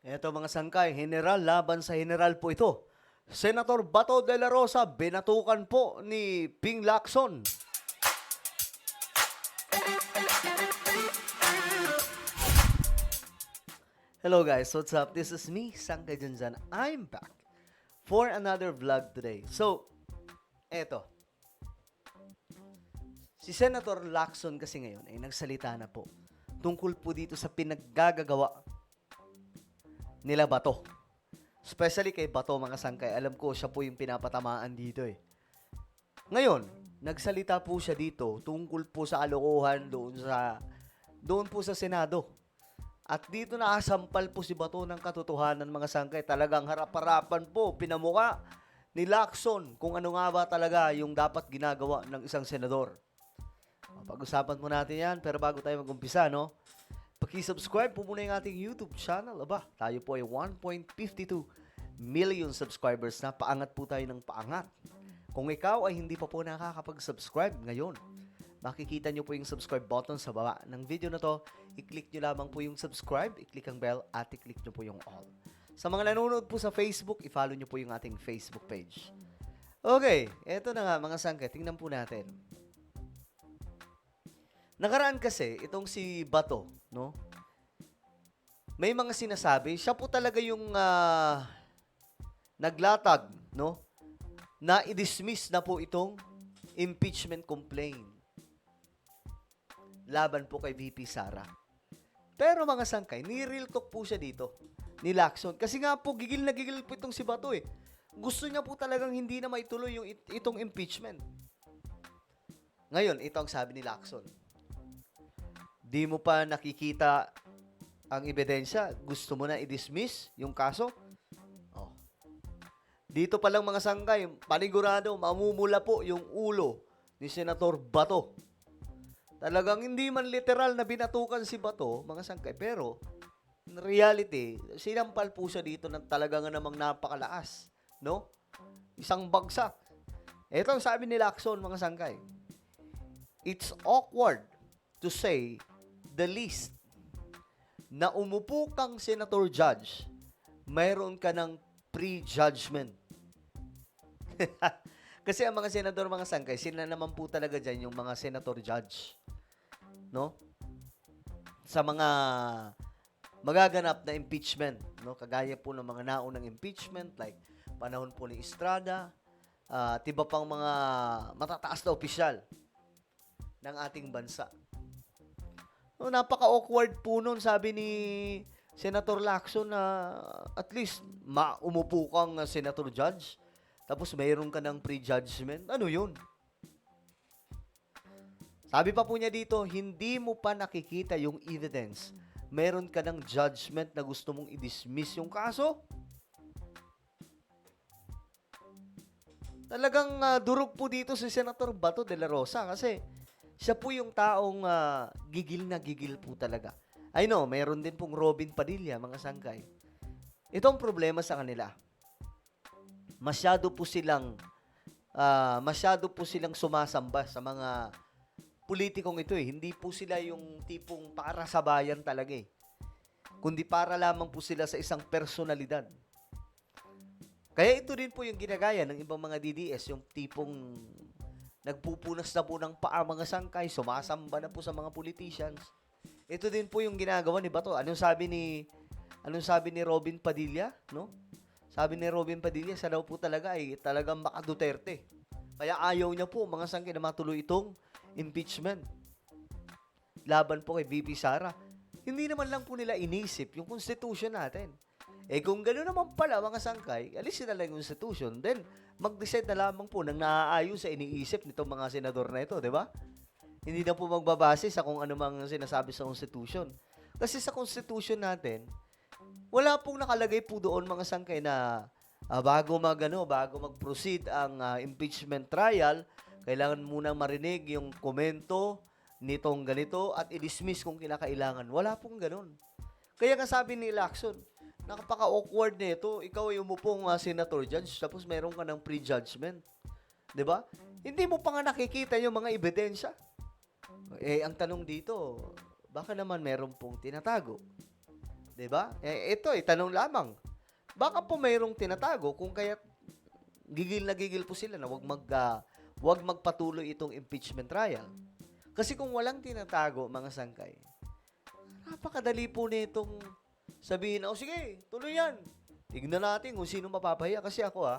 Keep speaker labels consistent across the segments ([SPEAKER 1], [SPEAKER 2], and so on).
[SPEAKER 1] Eto mga sangkay, general laban sa general po ito. Senator Bato de la Rosa, binatukan po ni Ping Lacson. Hello guys, what's up? This is me, Sangkay Janjan. I'm back for another vlog today. So, eto. Si Senator Lacson kasi ngayon ay nagsalita na po tungkol po dito sa pinaggagawa nila Bato. Especially kay Bato mga sangkay. Alam ko siya po yung pinapatamaan dito eh. Ngayon, nagsalita po siya dito tungkol po sa alokohan doon po sa Senado. At dito nakasampal po si Bato ng katotohanan mga sangkay. Talagang harap-harapan po, pinamuka ni Lacson kung ano nga ba talaga yung dapat ginagawa ng isang senador. Pag-usapan po natin yan, pero bago tayo mag-umpisa, no? Paki-subscribe po muna yung ating YouTube channel. Aba, tayo po ay 1.52 million subscribers na. Paangat po tayo ng paangat. Kung ikaw ay hindi pa po nakakapag-subscribe ngayon, makikita nyo po yung subscribe button sa baba ng video na to. I-click nyo lamang po yung subscribe, i-click ang bell, at i-click nyo po yung all. Sa mga nanonood po sa Facebook, i-follow nyo po yung ating Facebook page. Okay, eto na nga mga sangkay, tingnan po natin. Nakaraan kasi, itong si Bato, no? May mga sinasabi, siya po talaga yung naglatag, no? Na i-dismiss na po itong impeachment complaint laban po kay VP Sara. Pero mga sangkay, ni-real talk po siya dito ni Lacson. Kasi nga po, gigil na gigil po itong si Bato eh. Gusto niya po talagang hindi na maituloy yung itong impeachment. Ngayon, ito ang sabi ni Lacson. Di mo pa nakikita ang ebidensya, gusto mo na i-dismiss yung kaso? Oh. Dito pa lang mga sangkay, panigurado, mamumula po yung ulo ni Senator Bato. Talagang hindi man literal na binatukan si Bato, mga sangkay, pero in reality, sinampal po siya dito ng talagang namang napakalaas, no? Isang bagsak. Ito ang sabi ni Lacson, mga sangkay. It's awkward to say the least na umupo kang senator judge, mayroon ka ng pre-judgment. Kasi ang mga senador, mga sangkay, sila naman po talaga dyan yung mga senator judge. No? Sa mga magaganap na impeachment, no? Kagaya po ng mga naunang impeachment, like panahon po ni Estrada, at iba pang mga matataas na opisyal ng ating bansa. No, napaka-awkward po nun, sabi ni Senator Lacson na at least umupo kang senator judge, tapos mayroon ka ng pre-judgment. Ano yun? Sabi pa po niya dito, hindi mo pa nakikita yung evidence. Meron ka ng judgment na gusto mong i-dismiss yung kaso? Talagang durog po dito si Senator Bato de la Rosa kasi siya po yung taong gigil na gigil po talaga. I know, mayroon din pong Robin Padilla, mga sangkay. Itong problema sa kanila. Masyado po silang sumasamba sa mga politikong ito eh. Hindi po sila yung tipong para sa bayan talaga eh. Kundi para lamang po sila sa isang personalidad. Kaya ito din po yung ginagaya ng ibang mga DDS, yung tipong nagpupunas na po ng paa mga sangkay, sumasamba na po sa mga politicians. Ito din po yung ginagawa ni Bato. Anong sabi ni Robin Padilla, no? Sabi ni Robin Padilla, sa daw po talaga ay talagang baka Duterte. Kaya ayaw niya po mga sangkay na matuloy itong impeachment laban po kay VP Sara. Hindi naman lang po nila inisip yung constitution natin. Kung gano'n naman pala mga sangkay, alisin na lang yung constitution, then mag-decide na lamang po ng naaayon sa iniisip nitong mga senador na ito, di ba? Hindi na po magbabase sa kung ano mang sinasabi sa constitution. Kasi sa constitution natin, wala pong nakalagay po doon mga sangkay na bago mag-proceed ang impeachment trial, kailangan munang marinig yung komento nitong ganito at i-dismiss kung kinakailangan. Wala pong ganun. Kaya nga sabi ni Lacson, nakapaka-awkward nito. Ikaw ay umupong senator judge, tapos meron ka ng pre-judgment. 'Di ba? Hindi mo pa nga nakikita yung mga ebidensya. Ang tanong dito, baka naman meron pong tinatago. 'Di ba? Ito, tanong lamang. Baka po mayroong tinatago kung kaya gigil na gigil po sila na wag magpatuloy itong impeachment trial. Kasi kung walang tinatago, mga sangkay, napakadali po nitong sabihin, sige, tuloy yan. Tignan natin kung sino mapapahiya. Kasi ako,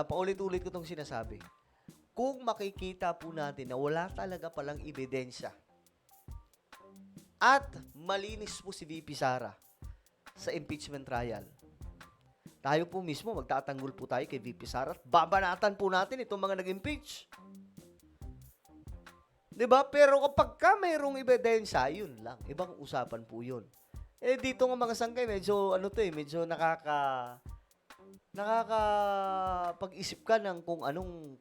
[SPEAKER 1] paulit-ulit ko itong sinasabi. Kung makikita po natin na wala talaga palang ebidensya at malinis po si VP Sara sa impeachment trial, tayo po mismo, magtatanggol po tayo kay VP Sara at babanatan po natin itong mga nag-impeach. 'Di ba? Pero kapag mayroong ebidensya, yun lang. Ibang usapan po yun. Dito ng mga sangkay, medyo, medyo pag-isip ka ng kung anong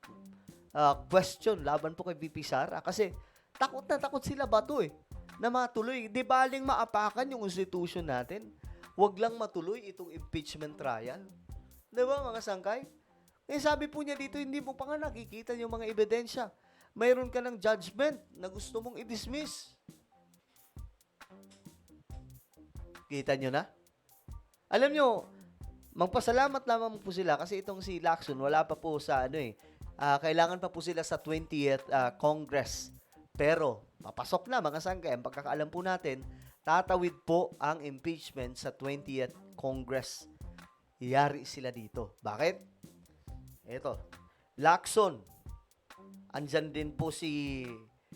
[SPEAKER 1] question laban po kay VP Sara. Kasi, takot na takot sila na matuloy. Di baling maapakan yung institution natin. Huwag lang matuloy itong impeachment trial. Di ba, mga sangkay? Sabi po niya dito, hindi mo pa nga nakikita yung mga ebidensya. Mayroon ka ng judgment na gusto mong i-dismiss. Kita nyo na? Alam nyo, magpasalamat lamang po sila kasi itong si Lacson, wala pa po sa kailangan pa po sila sa 20th Congress. Pero, papasok na mga sangkay. Ang pagkakaalam po natin, tatawid po ang impeachment sa 20th Congress. Iyari sila dito. Bakit? Ito, Lacson. Andyan din po si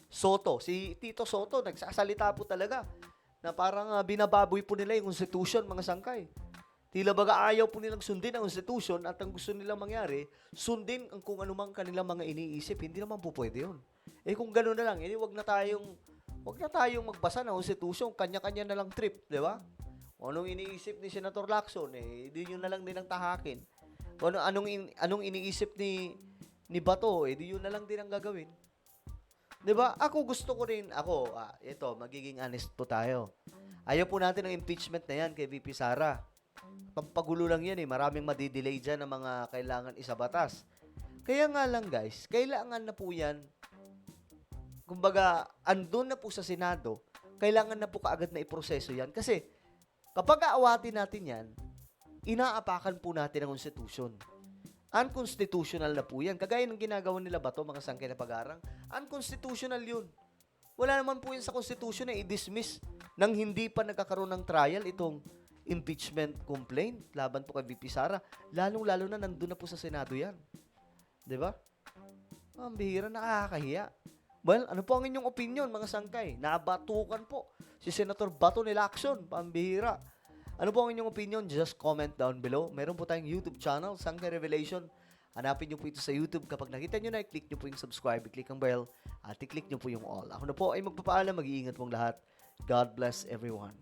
[SPEAKER 1] Soto. Si Tito Soto, nagsasalita po talaga na parang binababoy po nila yung constitution, mga sangkay. Tila baga ayaw po nilang sundin ang constitution at ang gusto nilang mangyari, sundin ang kung anumang kanilang mga iniisip. Hindi naman po pwede yun. Kung gano'n na lang, wag na tayong magbasa ng constitution, kanya-kanya na lang trip, di ba? Kung anong iniisip ni Senator Lacson, di yun na lang din ang tahakin. Kung anong iniisip ni Bato, di yun na lang din ang gagawin. 'Di ba? Ako gusto ko rin, ito, magiging honest po tayo. Ayaw po natin ng impeachment na yan kay VP Sara. Pampagulo lang yan maraming madidelay dyan ng mga kailangan isabatas. Kaya nga lang guys, kailangan na po yan, kumbaga, andun na po sa Senado, kailangan na po kaagad na iproseso yan. Kasi, kapag aawatin natin yan, inaapakan po natin ang konstitusyon. Unconstitutional na po yan. Kagaya ng ginagawa nila Bato, mga sangkay na pag-arang, unconstitutional yun. Wala naman po yun sa Constitution na i-dismiss nang hindi pa nagkakaroon ng trial itong impeachment complaint laban po kay VP Sara. Lalong-lalo na nandun na po sa Senado yan. 'Di ba? Ang bihira, nakakahiya. Well, ano po ang inyong opinion, mga sangkay? Nabatukan po si Senator Bato ni Lacson. Pambihira. Ano po ang inyong opinion? Just comment down below. Meron po tayong YouTube channel, Sangkay Revelation. Hanapin nyo po ito sa YouTube. Kapag nakita nyo na, i-click nyo po yung subscribe, i-click ang bell, at i-click nyo po yung all. Ako na po ay magpapaalam. Mag-iingat pong lahat. God bless everyone.